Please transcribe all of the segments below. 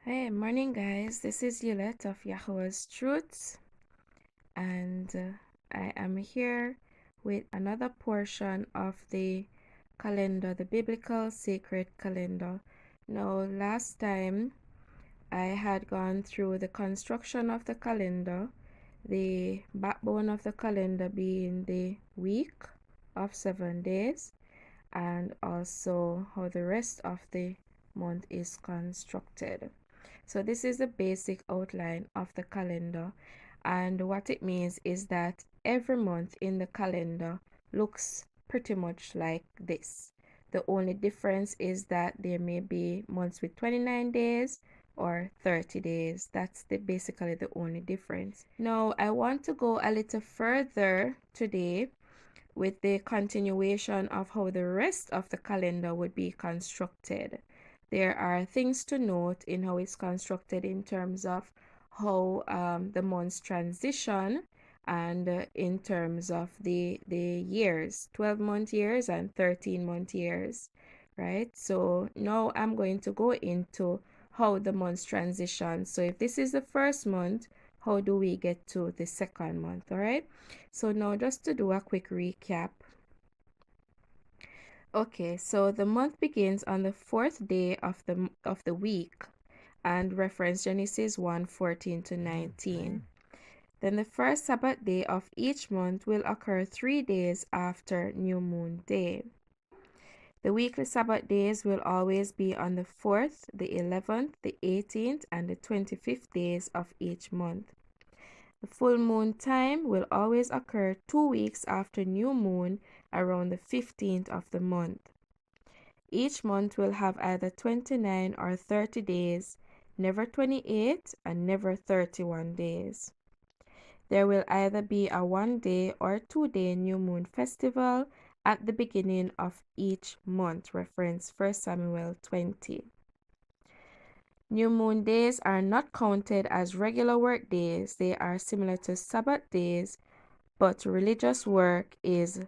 Hey, morning guys. This is Yolette of YaHuWaH's Truths, and I am here with another portion of the calendar, the biblical sacred calendar. Now, last time I had gone through the construction of the calendar, the backbone of the calendar being the week of 7 days, and also how the rest of the month is constructed. So this is the basic outline of the calendar, and what it means is that every month in the calendar looks pretty much like this. The only difference is that there may be months with 29 days or 30 days. That's basically the only difference. Now I want to go a little further today with the continuation of how the rest of the calendar would be constructed. There are things to note in how it's constructed in terms of how the months transition and in terms of the years, 12-month years and 13-month years, right? So now I'm going to go into how the months transition. So if this is the first month, how do we get to the second month? All right, so now just to do a quick recap. Okay, so the month begins on the fourth day of the week and reference Genesis 1:14 to 19. Then the first Sabbath day of each month will occur 3 days after New Moon Day. The weekly Sabbath days will always be on the 4th, the 11th, the 18th, and the 25th days of each month. The full moon time will always occur 2 weeks after new moon around the 15th of the month. Each month will have either 29 or 30 days, never 28 and never 31 days. There will either be a 1-day or 2-day new moon festival at the beginning of each month, reference 1 Samuel 20. New moon days are not counted as regular work days. They are similar to Sabbath days, but religious work is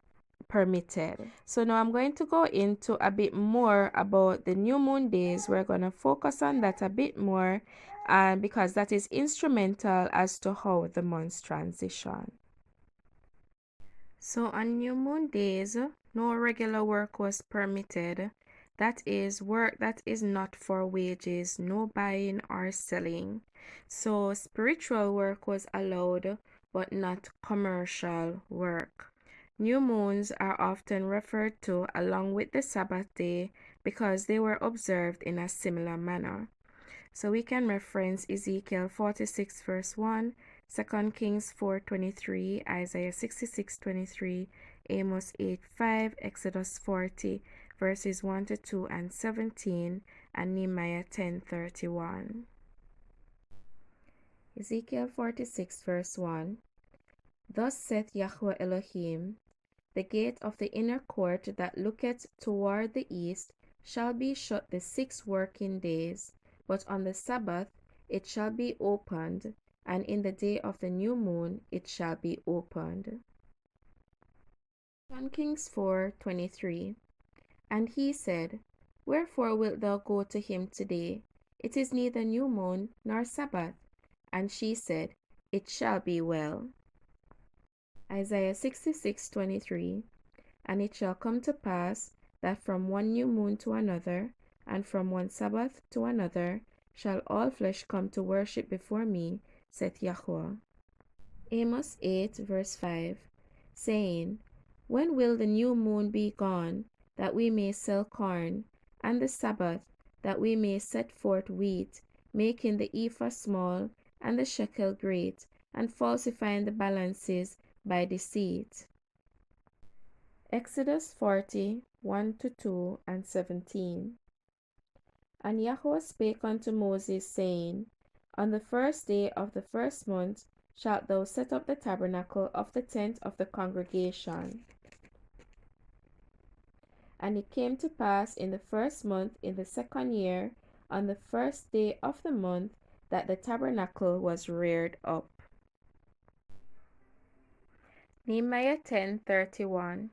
permitted. So now I'm going to go into a bit more about the new moon days. We're going to focus on that a bit more because that is instrumental as to how the months transition. So on new moon days, no regular work was permitted. That is work that is not for wages, no buying or selling. So spiritual work was allowed, but not commercial work. New moons are often referred to along with the Sabbath day because they were observed in a similar manner. So we can reference Ezekiel 46 verse 1, 2 Kings 4:23, Isaiah 66:23, Amos 8:5, Exodus 40 verses 1 to 2 and 17, and Nehemiah 10:31. Ezekiel 46 verse 1. Thus saith YaHuWaH Elohim, the gate of the inner court that looketh toward the east shall be shut the 6 working days, but on the Sabbath it shall be opened, and in the day of the new moon it shall be opened. 2 Kings 4:23. And he said, Wherefore wilt thou go to him today? It is neither new moon nor Sabbath. And she said, It shall be well. Isaiah 66:23. And it shall come to pass that from one new moon to another, and from one Sabbath to another, shall all flesh come to worship before me, saith YaHuWaH. Amos 8 verse 5, saying, When will the new moon be gone, that we may sell corn, and the Sabbath, that we may set forth wheat, making the ephah small, and the shekel great, and falsifying the balances by deceit? Exodus 40, 1 to 2 and 17. And YaHuWaH spake unto Moses, saying, On the first day of the first month shalt thou set up the tabernacle of the tent of the congregation. And it came to pass in the first month in the second year, on the first day of the month, that the tabernacle was reared up. Nehemiah 10:31.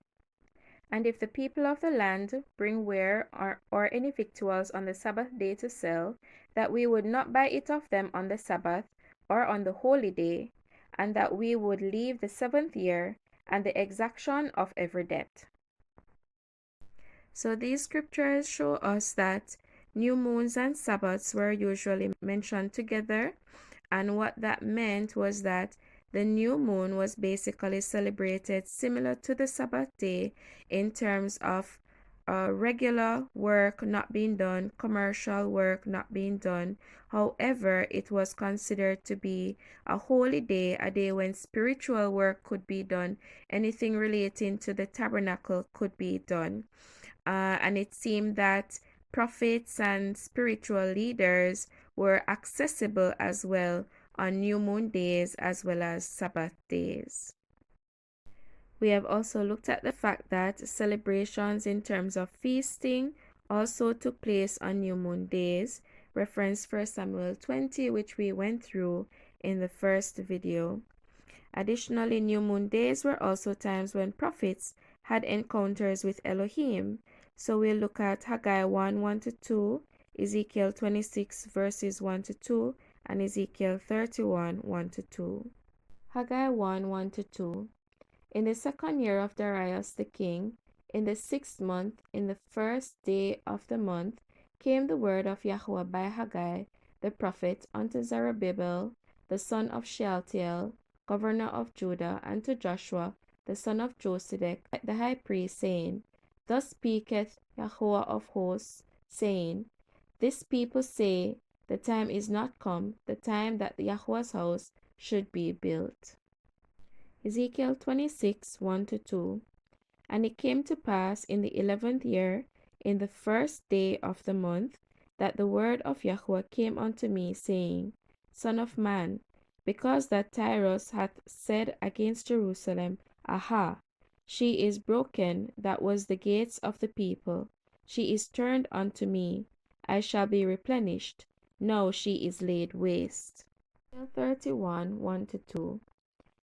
And if the people of the land bring ware or any victuals on the Sabbath day to sell, that we would not buy it of them on the Sabbath or on the holy day, and that we would leave the 7th year and the exaction of every debt. So these scriptures show us that new moons and Sabbaths were usually mentioned together, and what that meant was that the new moon was basically celebrated similar to the Sabbath day in terms of regular work not being done, commercial work not being done. However, it was considered to be a holy day, a day when spiritual work could be done, anything relating to the tabernacle could be done. And it seemed that prophets and spiritual leaders were accessible as well on new moon days as well as Sabbath days. We have also looked at the fact that celebrations in terms of feasting also took place on new moon days. Reference 1 Samuel 20, which we went through in the first video. Additionally, new moon days were also times when prophets had encounters with Elohim. So we'll look at Haggai 1, 1-2, Ezekiel 26 verses 1-2, and Ezekiel 31, 1-2. Haggai 1, 1-2. In the 2nd year of Darius the king, in the 6th month, in the 1st day of the month, came the word of YaHuWaH by Haggai the prophet unto Zerubbabel, the son of Shealtiel, governor of Judah, and to Joshua, the son of Josedech, the high priest, saying, Thus speaketh YaHuWaH of hosts, saying, This people say, the time is not come, the time that YaHuWaH's house should be built. Ezekiel 26, 1-2. And it came to pass in the 11th year, in the 1st day of the month, that the word of YaHuWaH came unto me, saying, Son of man, because that Tyrus hath said against Jerusalem, Aha, she is broken, that was the gates of the people. She is turned unto me. I shall be replenished. Now she is laid waste. 31, 1-2.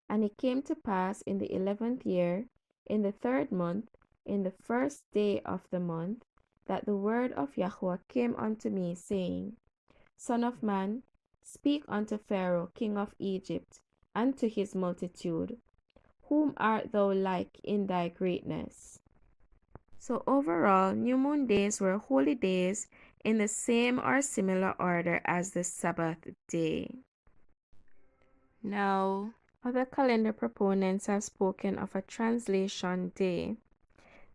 And it came to pass in the 11th year, in the 3rd month, in the 1st day of the month, that the word of YaHuWaH came unto me, saying, Son of man, speak unto Pharaoh, king of Egypt, and to his multitude. Whom art thou like in thy greatness? So overall, new moon days were holy days in the same or similar order as the Sabbath day. Now, other calendar proponents have spoken of a translation day.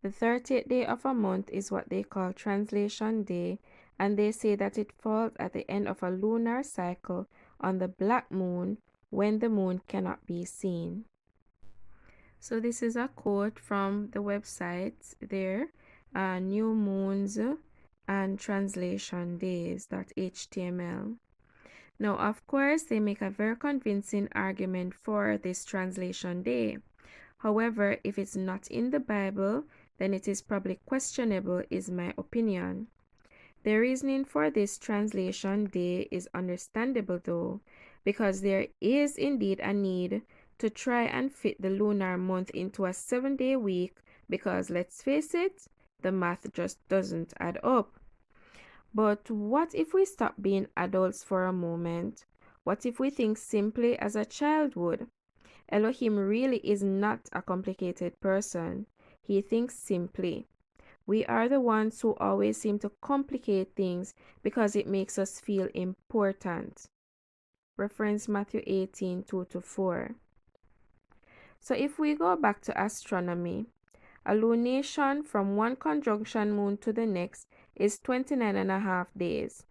The 30th day of a month is what they call translation day, and they say that it falls at the end of a lunar cycle on the black moon when the moon cannot be seen. So this is a quote from the website there, New Moons and Translation Days.html. Now, of course, they make a very convincing argument for this translation day. However, if it's not in the Bible, then it is probably questionable, is my opinion. The reasoning for this translation day is understandable though, because there is indeed a need to try and fit the lunar month into a 7-day week, because let's face it, the math just doesn't add up. But what if we stop being adults for a moment? What if we think simply as a child would? Elohim really is not a complicated person. He thinks simply. We are the ones who always seem to complicate things because it makes us feel important. Reference Matthew 18, 2-4. So if we go back to astronomy, a lunation from one conjunction moon to the next is 29.5 days.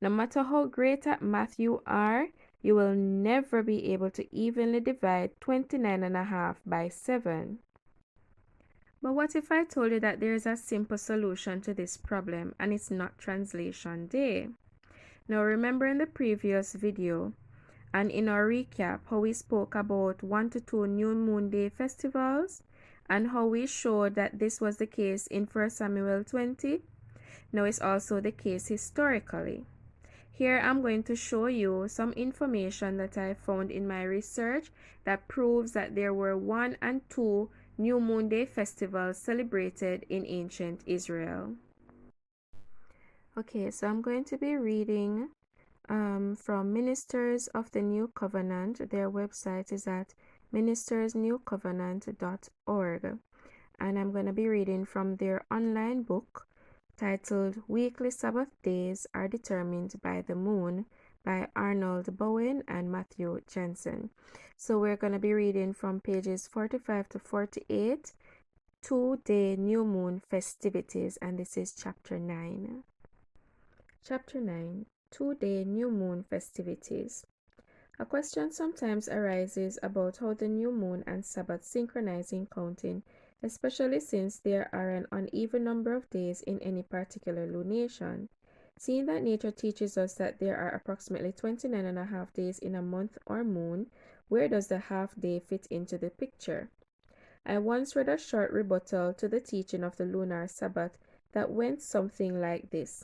No matter how great at math you are, you will never be able to evenly divide 29.5 by 7. But what if I told you that there is a simple solution to this problem and it's not translation day? Now remember in the previous video and in our recap how we spoke about 1 to 2 new moon day festivals and how we showed that this was the case in 1 Samuel 20. Now it's also the case historically. Here I'm going to show you some information that I found in my research that proves that there were 1 and 2 New Moon Day festival celebrated in ancient Israel. Okay, so I'm going to be reading from Ministers of the New Covenant. Their website is at ministersnewcovenant.org. And I'm going to be reading from their online book titled Weekly Sabbath Days Are Determined by the Moon by Arnold Bowen and Matthew Jensen. So we're going to be reading from pages 45 to 48, 2-day new moon festivities, and this is chapter 9. Chapter 9, 2-day new moon festivities. A question sometimes arises about how the new moon and Sabbath synchronize in counting, especially since there are an uneven number of days in any particular lunation. Seeing that nature teaches us that there are approximately 29 and a half days in a month or moon, where does the half day fit into the picture? I once read a short rebuttal to the teaching of the lunar Sabbath that went something like this.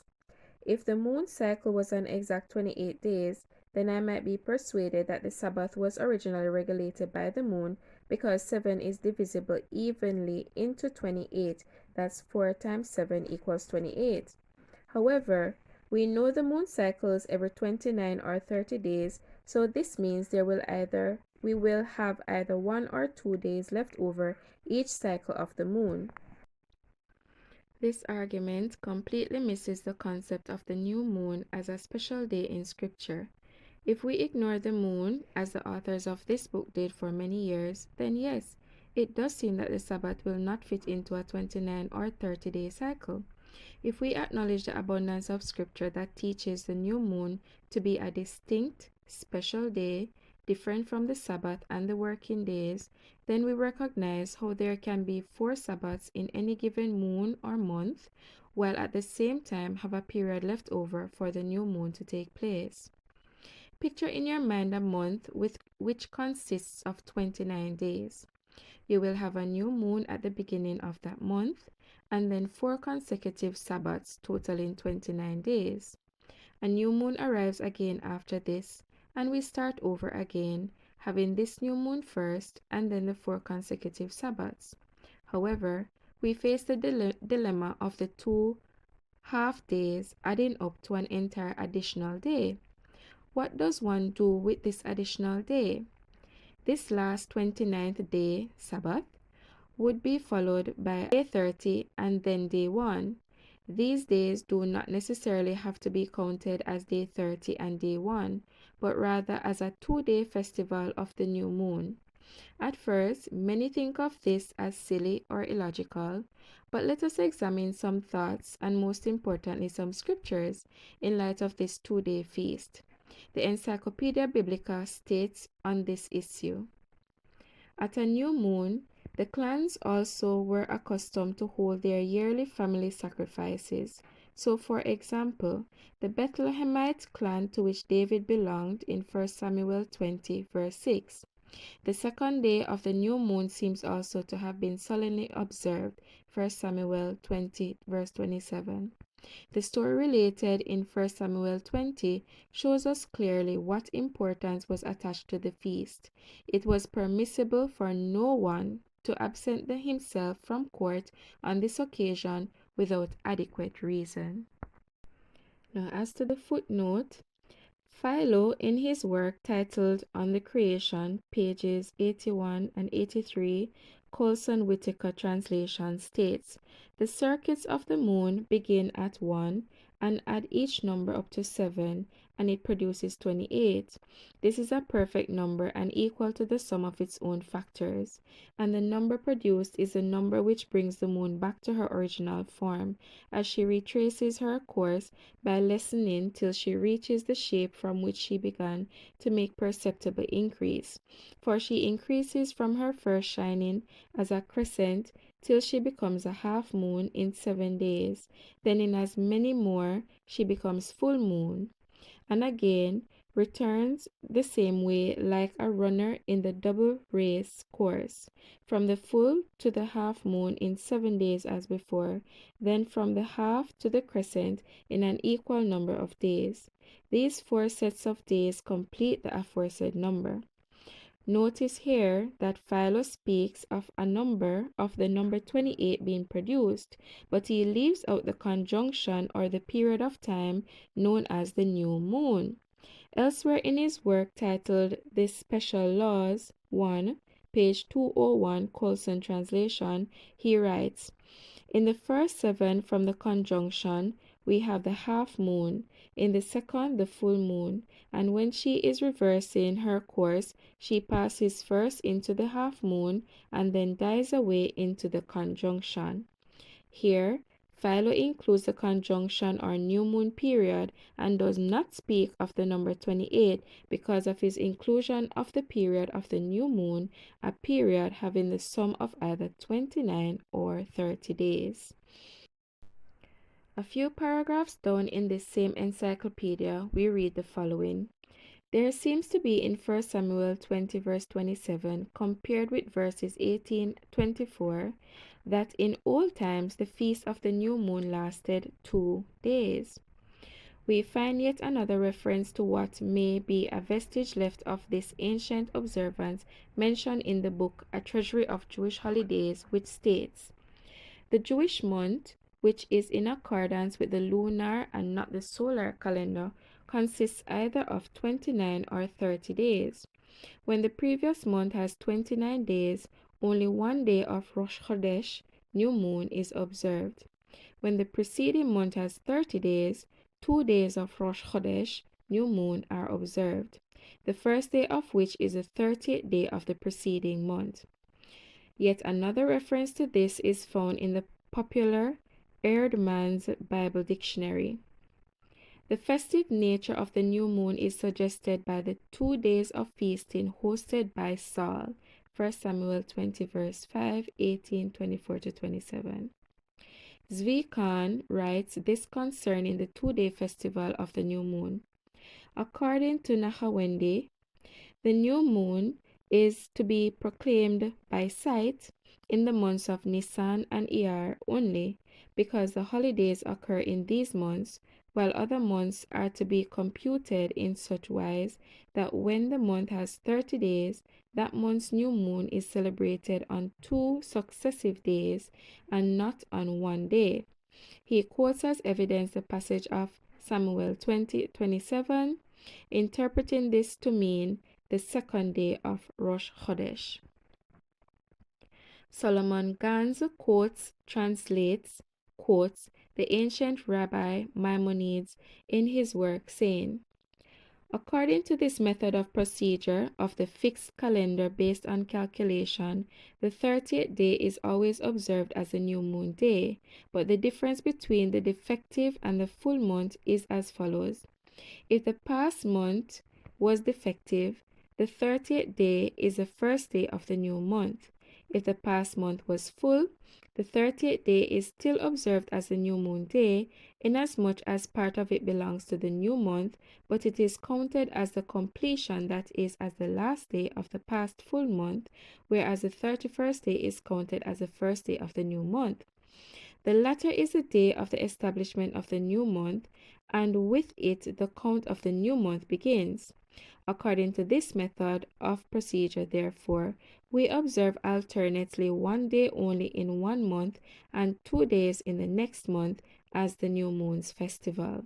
If the moon cycle was an exact 28 days, then I might be persuaded that the Sabbath was originally regulated by the moon because 7 is divisible evenly into 28. That's 4 times 7 equals 28. However, we know the moon cycles every 29 or 30 days, so this means we will have either 1 or 2 days left over each cycle of the moon. This argument completely misses the concept of the new moon as a special day in Scripture. If we ignore the moon, as the authors of this book did for many years, then yes, it does seem that the Sabbath will not fit into a 29 or 30-day cycle. If we acknowledge the abundance of Scripture that teaches the new moon to be a distinct, special day, different from the Sabbath and the working days, then we recognize how there can be 4 Sabbaths in any given moon or month, while at the same time have a period left over for the new moon to take place. Picture in your mind a month which consists of 29 days. You will have a new moon at the beginning of that month, and then 4 consecutive Sabbaths totaling 29 days. A new moon arrives again after this, and we start over again, having this new moon first and then the 4 consecutive Sabbaths. However, we face the dilemma of the 2 half days adding up to an entire additional day. What does one do with this additional day? This last 29th day, Sabbath, would be followed by day 30 and then day 1. These days do not necessarily have to be counted as day 30 and day 1, but rather as a 2-day festival of the new moon. At first, many think of this as silly or illogical, but let us examine some thoughts and most importantly some scriptures in light of this 2-day feast. The Encyclopedia Biblica states on this issue. At a new moon, the clans also were accustomed to hold their yearly family sacrifices. So, for example, the Bethlehemite clan to which David belonged in 1 Samuel 20, verse 6. The second day of the new moon seems also to have been solemnly observed, 1 Samuel 20, verse 27. The story related in 1 Samuel 20 shows us clearly what importance was attached to the feast. It was permissible for no one to absent himself from court on this occasion without adequate reason. Now, as to the footnote, Philo, in his work titled On the Creation, pages 81 and 83, Colson Whitaker translation states, the circuits of the moon begin at 1 and add each number up to 7, and it produces 28. This is a perfect number and equal to the sum of its own factors, and the number produced is the number which brings the moon back to her original form, as she retraces her course by lessening till she reaches the shape from which she began to make perceptible increase. For she increases from her first shining as a crescent till she becomes a half moon in 7 days. Then in as many more she becomes full moon, and again returns the same way like a runner in the double race course, from the full to the half moon in 7 days as before, then from the half to the crescent in an equal number of days. These 4 sets of days complete the aforesaid number. Notice here that Philo speaks of the number 28 being produced, but he leaves out the conjunction or the period of time known as the new moon. Elsewhere in his work titled The Special Laws, 1, page 201, Colson translation, he writes, in the first 7 from the conjunction, we have the half moon, in the second the full moon, and when she is reversing her course, she passes first into the half moon and then dies away into the conjunction. Here, Philo includes the conjunction or new moon period and does not speak of the number 28 because of his inclusion of the period of the new moon, a period having the sum of either 29 or 30 days. A few paragraphs down in this same encyclopedia, we read the following. There seems to be in 1 Samuel 20 verse 27 compared with verses 18-24 that in old times the feast of the new moon lasted 2 days. We find yet another reference to what may be a vestige left of this ancient observance mentioned in the book A Treasury of Jewish Holidays, which states, the Jewish month, which is in accordance with the lunar and not the solar calendar, consists either of 29 or 30 days. When the previous month has 29 days, only 1 day of Rosh Chodesh, new moon, is observed. When the preceding month has 30 days, 2 days of Rosh Chodesh, new moon, are observed, the first day of which is the 30th day of the preceding month. Yet another reference to this is found in the popular Erdmann's Bible Dictionary. The festive nature of the new moon is suggested by the 2 days of feasting hosted by Saul, 1 Samuel 20 verse 5, 18, 24-27. Zvi Khan writes this concerning the 2-day festival of the new moon. According to YaHuWaH, the new moon is to be proclaimed by sight in the months of Nisan and Iyar only, because the holidays occur in these months, while other months are to be computed in such wise that when the month has 30 days, that month's new moon is celebrated on 2 successive days and not on 1 day. He quotes as evidence the passage of Samuel 20:27, interpreting this to mean the 2nd day of Rosh Chodesh. Solomon Gans translates the ancient Rabbi Maimonides in his work, saying, according to this method of procedure of the fixed calendar based on calculation, the 30th day is always observed as a new moon day, but the difference between the defective and the full month is as follows. If the past month was defective, the 30th day is the first day of the new month. If the past month was full, the 30th day is still observed as the new moon day, inasmuch as part of it belongs to the new month, but it is counted as the completion, that is, as the last day of the past full month, whereas the 31st day is counted as the first day of the new month. The latter is the day of the establishment of the new month, and with it the count of the new month begins. According to this method of procedure, therefore, we observe alternately 1 day only in 1 month and 2 days in the next month as the new moon's festival.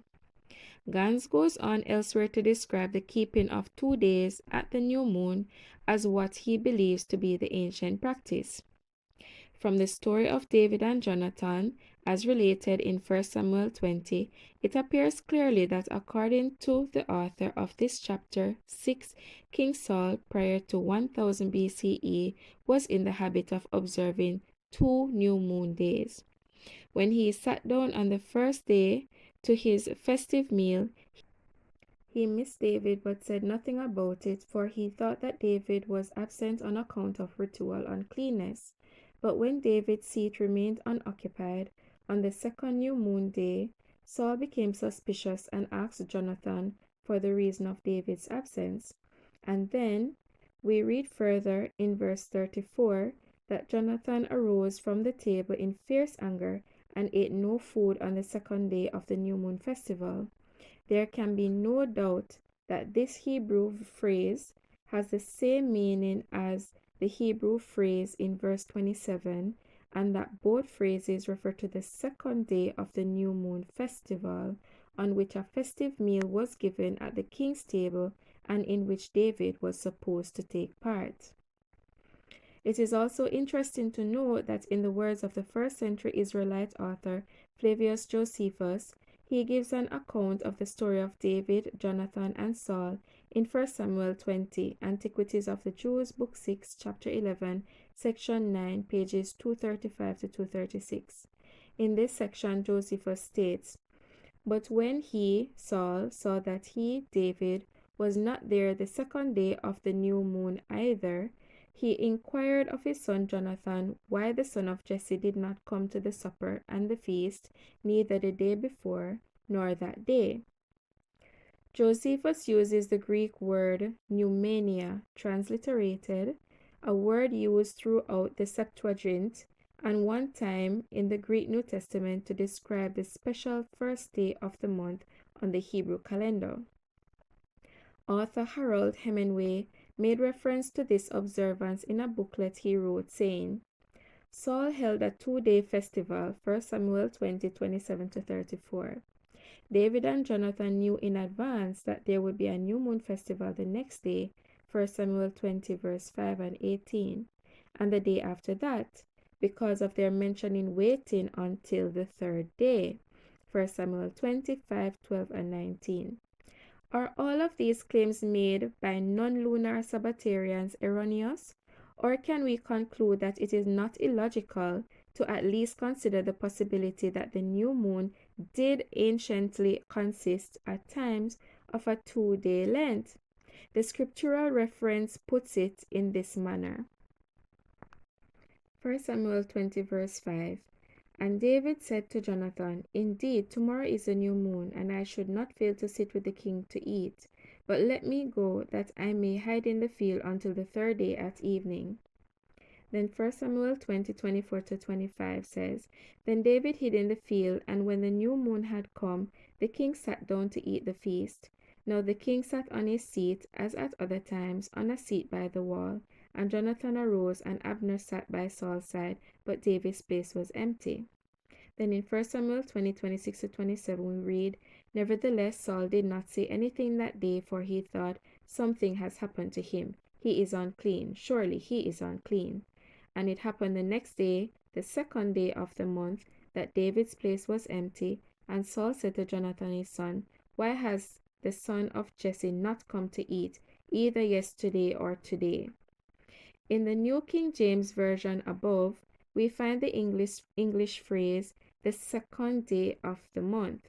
Gans goes on elsewhere to describe the keeping of 2 days at the new moon as what he believes to be the ancient practice. From the story of David and Jonathan, as related in 1 Samuel 20, it appears clearly that according to the author of this chapter 6, King Saul, prior to 1000 BCE, was in the habit of observing 2 new moon days. When he sat down on the first day to his festive meal, he missed David but said nothing about it, for he thought that David was absent on account of ritual uncleanness. But when David's seat remained unoccupied on the 2nd new moon day, Saul became suspicious and asked Jonathan for the reason of David's absence. And then we read further in verse 34 that Jonathan arose from the table in fierce anger and ate no food on the 2nd day of the new moon festival. There can be no doubt that this Hebrew phrase, has the same meaning as the Hebrew phrase in verse 27, and that both phrases refer to the second day of the new moon festival, on which a festive meal was given at the king's table and in which David was supposed to take part. It is also interesting to note that in the words of the first century Israelite author Flavius Josephus, he gives an account of the story of David, Jonathan, and Saul in 1 Samuel 20, Antiquities of the Jews, Book 6, Chapter 11, Section 9, pages 235 to 236. In this section, Josephus states, "But when he, Saul, saw that he, David, was not there the second day of the new moon either, he inquired of his son Jonathan why the son of Jesse did not come to the supper and the feast, neither the day before, nor that day." Josephus uses the Greek word pneumania, transliterated, a word used throughout the Septuagint and one time in the Greek New Testament to describe the special first day of the month on the Hebrew calendar. Author Harold Hemingway made reference to this observance in a booklet he wrote, saying, "Saul held a 2-day festival, 1 Samuel 20, 27 to 34. David and Jonathan knew in advance that there would be a new moon festival the next day, 1 Samuel 20, verse 5 and 18, and the day after that, because of their mentioning waiting until the third day, 1 Samuel 25, 12 and 19. Are all of these claims made by non-lunar Sabbatarians erroneous? Or can we conclude that it is not illogical to at least consider the possibility that the new moon did anciently consist at times of a 2-day length? The scriptural reference puts it in this manner. 1 Samuel 20 verse 5. "And David said to Jonathan, Indeed, tomorrow is a new moon, and I should not fail to sit with the king to eat. But let me go, that I may hide in the field until the third day at evening." Then 1 Samuel 20, 24 to 25 says, "Then David hid in the field, and when the new moon had come, the king sat down to eat the feast. Now the king sat on his seat, as at other times, on a seat by the wall. And Jonathan arose, and Abner sat by Saul's side, but David's place was empty." Then in 1 Samuel 20, 26 to 27, we read, "Nevertheless, Saul did not say anything that day, for he thought, Something has happened to him. He is unclean. Surely he is unclean. And it happened the next day, the second day of the month, that David's place was empty. And Saul said to Jonathan his son, Why has the son of Jesse not come to eat, either yesterday or today?" In the New King James Version above, we find the English phrase, "the second day of the month."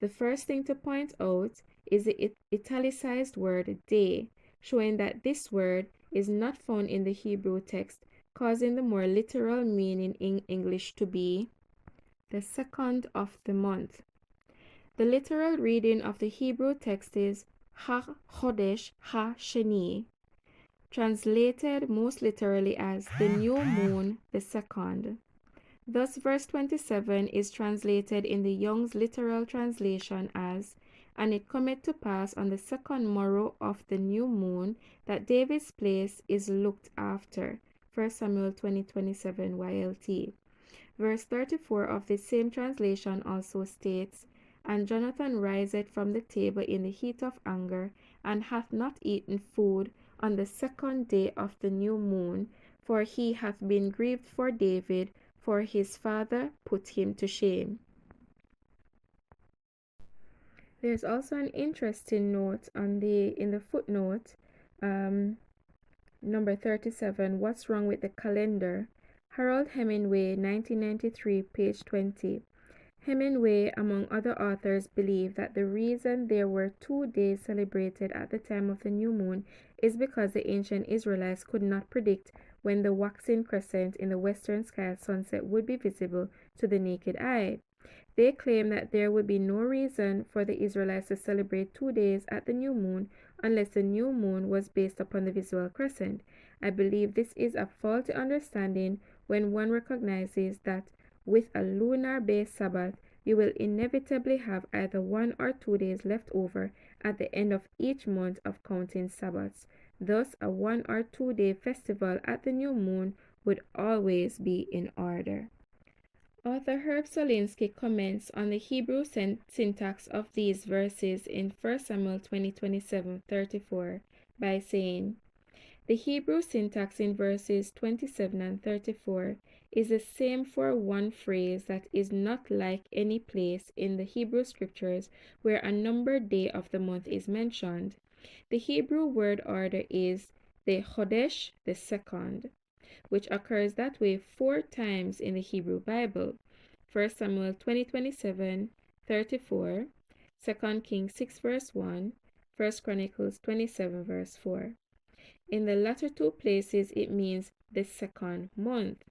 The first thing to point out is the italicized word day, showing that this word is not found in the Hebrew text, causing the more literal meaning in English to be the second of the month. The literal reading of the Hebrew text is Ha Chodesh Ha Sheni, translated most literally as the new moon, the second. Thus, verse 27 is translated in the Young's literal translation as, "And it cometh to pass on the second morrow of the new moon that David's place is looked after." 1 Samuel 20:27 YLT. Verse 34 of the same translation also states, "And Jonathan riseth from the table in the heat of anger, and hath not eaten food on the second day of the new moon, for he hath been grieved for David, for his father put him to shame." There's also an interesting note in the footnote, number 37, "What's wrong with the calendar?" Harold Hemingway, 1993, page 20. Hemingway, among other authors, believe that the reason there were 2 days celebrated at the time of the new moon is because the ancient Israelites could not predict when the waxing crescent in the western sky at sunset would be visible to the naked eye. They claim that there would be no reason for the Israelites to celebrate 2 days at the new moon unless the new moon was based upon the visual crescent. I believe this is a faulty understanding when one recognizes that with a lunar-based Sabbath, you will inevitably have either 1 or 2 days left over at the end of each month of counting Sabbaths. Thus, a 1 or 2 day festival at the new moon would always be in order. Author Herb Solinsky comments on the Hebrew syntax of these verses in 1 Samuel 20:27-34 by saying, the Hebrew syntax in verses 27 and 34 is the same for one phrase that is not like any place in the Hebrew scriptures where a numbered day of the month is mentioned. The Hebrew word order is the Chodesh, the second, which occurs that way 4 times in the Hebrew Bible. 1 Samuel 20:27-34, 2 Kings 6 verse 1, 1 Chronicles 27 verse 4. In the latter 2 places, it means the second month.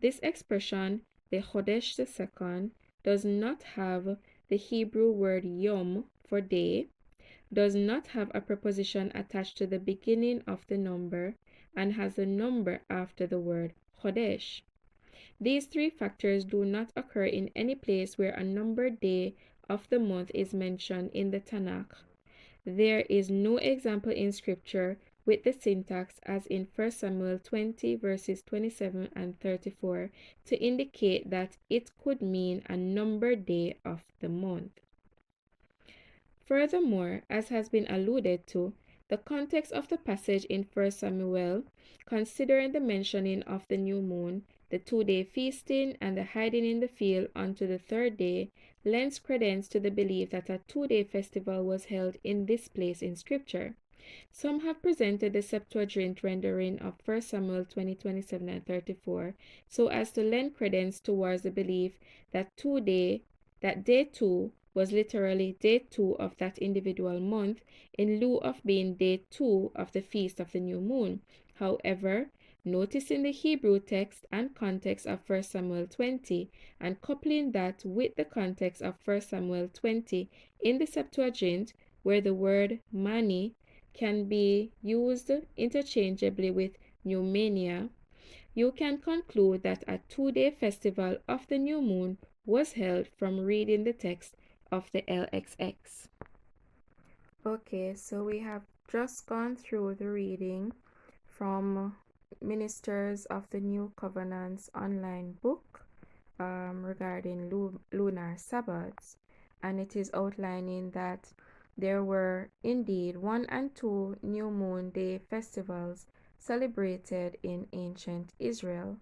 This expression, the Chodesh the second, does not have the Hebrew word yom for day, does not have a preposition attached to the beginning of the number, and has a number after the word Chodesh. These 3 factors do not occur in any place where a numbered day of the month is mentioned in the Tanakh. There is no example in Scripture with the syntax as in 1 Samuel 20 verses 27 and 34 to indicate that it could mean a numbered day of the month. Furthermore, as has been alluded to, the context of the passage in 1 Samuel, considering the mentioning of the new moon, the 2-day feasting, and the hiding in the field unto the 3rd day, lends credence to the belief that a 2-day festival was held in this place in Scripture. Some have presented the Septuagint rendering of 1 Samuel 20:27 and 34 so as to lend credence towards the belief that day 2 was literally day 2 of that individual month in lieu of being day 2 of the feast of the new moon. However, noticing the Hebrew text and context of 1 Samuel 20 and coupling that with the context of 1 Samuel 20 in the Septuagint, where the word mani can be used interchangeably with pneumania, you can conclude that a 2-day festival of the new moon was held from reading the text of the LXX. Okay, so we have just gone through the reading from Ministers of the New Covenant's online book regarding lunar Sabbaths, and it is outlining that there were indeed 1 and 2 new moon day festivals celebrated in ancient Israel.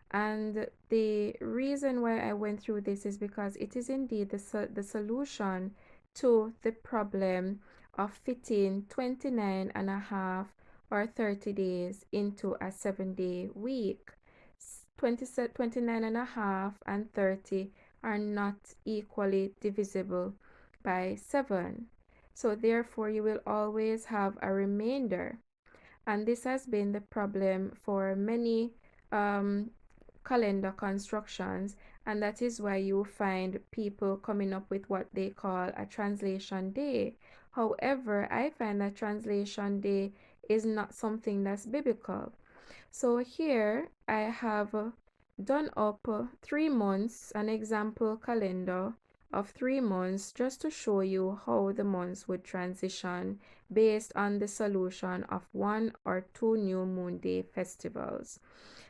And the reason why I went through this is because it is indeed the solution to the problem of fitting 29 and a half or 30 days into a 7-day week. 29 and a half and 30 are not equally divisible by 7. So therefore you will always have a remainder. And this has been the problem for many calendar constructions, and that is why you find people coming up with what they call a translation day. However, I find that translation day is not something that's biblical. So here I have done up 3 months, an example calendar of 3 months, just to show you how the months would transition based on the solution of 1 or 2 new moon day festivals.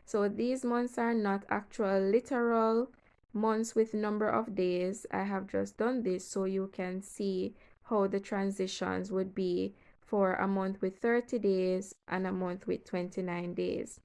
So these months are not actual literal months with number of days. I have just done this so you can see how the transitions would be for a month with 30 days and a month with 29 days.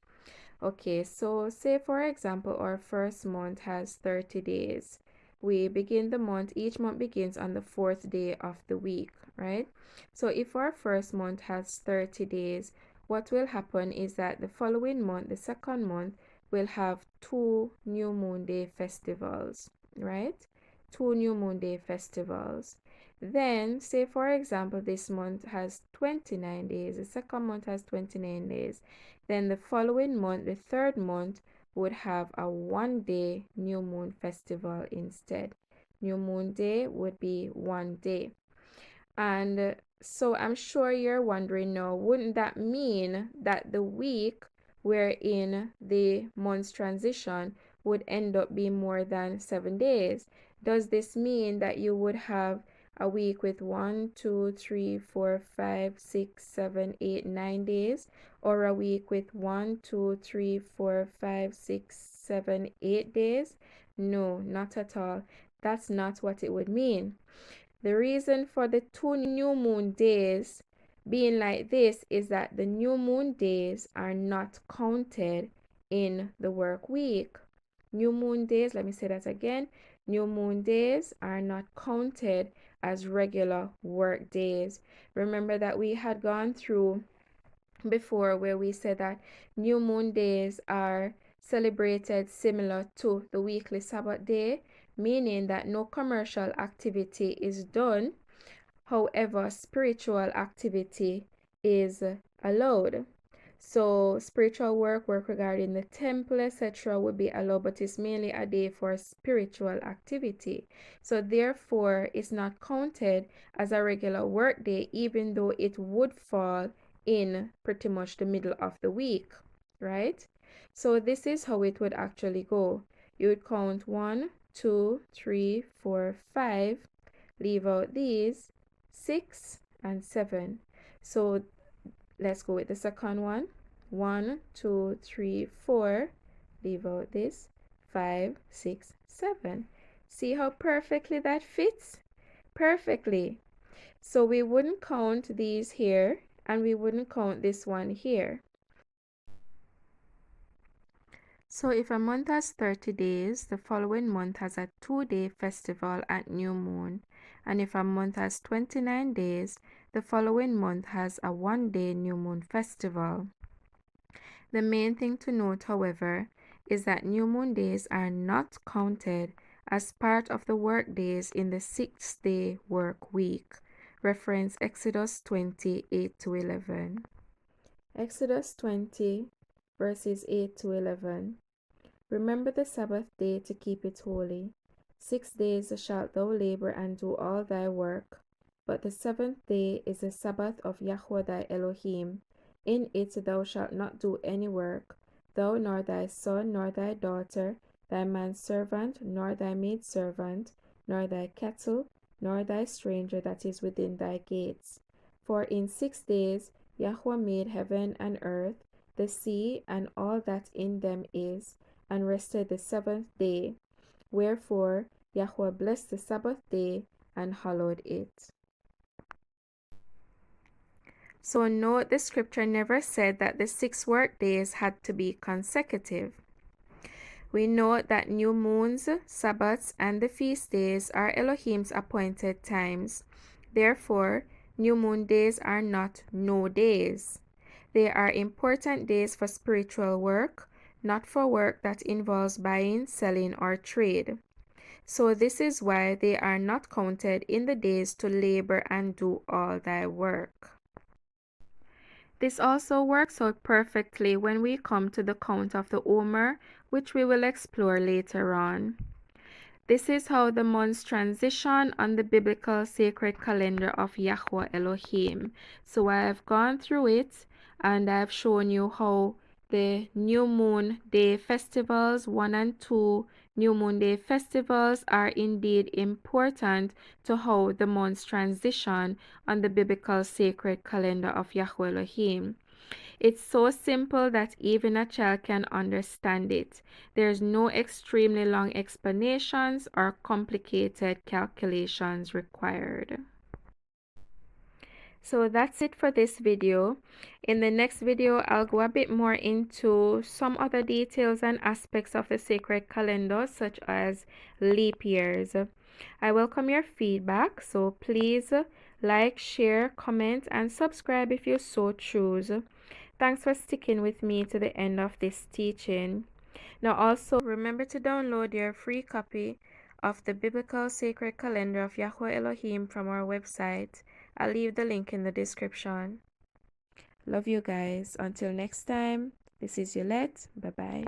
Okay, so say for example our first month has 30 days. We begin the month, each month begins on the 4th day of the week, right? So if our first month has 30 days, what will happen is that the following month, the second month, will have 2 new moon day festivals, right? 2 new moon day festivals. Then, say for example, this month has 29 days, the second month has 29 days. Then the following month, the third month, would have a 1-day new moon festival instead. New moon day would be 1 day. And so I'm sure you're wondering now, wouldn't that mean that the week wherein the month's transition would end up being more than 7 days? Does this mean that you would have a week with 1, 2, 3, 4, 5, 6, 7, 8, 9 days, or a week with 1, 2, 3, 4, 5, 6, 7, 8 days? No, not at all. That's not what it would mean. The reason for the 2 new moon days being like this is that the new moon days are not counted in the work week. New moon days, let me say that again. New moon days are not counted as regular work days. Remember that we had gone through before where we said that new moon days are celebrated similar to the weekly Sabbath day, meaning that no commercial activity is done. However, spiritual activity is allowed. So spiritual work regarding the temple, etc., would be allowed, but it's mainly a day for spiritual activity. So therefore, it's not counted as a regular work day, even though it would fall in pretty much the middle of the week, right? So this is how it would actually go. You would count 1, 2, 3, 4, 5, leave out these, 6 and 7. So let's go with the second one. 1, 2, 3, 4. Leave out this. 5, 6, 7. See how perfectly that fits? Perfectly. So we wouldn't count these here, and we wouldn't count this one here. So if a month has 30 days, the following month has a 2-day festival at new moon. And if a month has 29 days, the following month has a 1-day new moon festival. The main thing to note, however, is that new moon days are not counted as part of the work days in the 6-day work week. Reference Exodus 28 to 11. Exodus 20, verses 8 to 11. Remember the Sabbath day to keep it holy. 6 days shalt thou labor and do all thy work. But the 7th day is the Sabbath of YaHuWaH thy Elohim. In it thou shalt not do any work, thou nor thy son, nor thy daughter, thy manservant, nor thy maidservant, nor thy cattle, nor thy stranger that is within thy gates. For in 6 days YaHuWaH made heaven and earth, the sea, and all that in them is, and rested the 7th day. Wherefore YaHuWaH blessed the Sabbath day and hallowed it. So note the scripture never said that the 6 work days had to be consecutive. We note that new moons, Sabbaths, and the feast days are Elohim's appointed times. Therefore, new moon days are not no days. They are important days for spiritual work, not for work that involves buying, selling, or trade. So this is why they are not counted in the days to labor and do all thy work. This also works out perfectly when we come to the count of the Omer, which we will explore later on. This is how the months transition on the biblical sacred calendar of YaHuWaH Elohim. So I have gone through it and I have shown you how the new moon day festivals 1 and 2 new moon day festivals are indeed important to how the months transition on the biblical sacred calendar of YaHuWaH Elohim. It's so simple that even a child can understand it. There's no extremely long explanations or complicated calculations required. So that's it for this video. In the next video, I'll go a bit more into some other details and aspects of the sacred calendar, such as leap years. I welcome your feedback, so please like, share, comment, and subscribe if you so choose. Thanks for sticking with me to the end of this teaching. Now also remember to download your free copy of the Biblical Sacred Calendar of YaHuWaH Elohim from our website. I'll leave the link in the description. Love you guys. Until next time, this is Yolette. Bye-bye.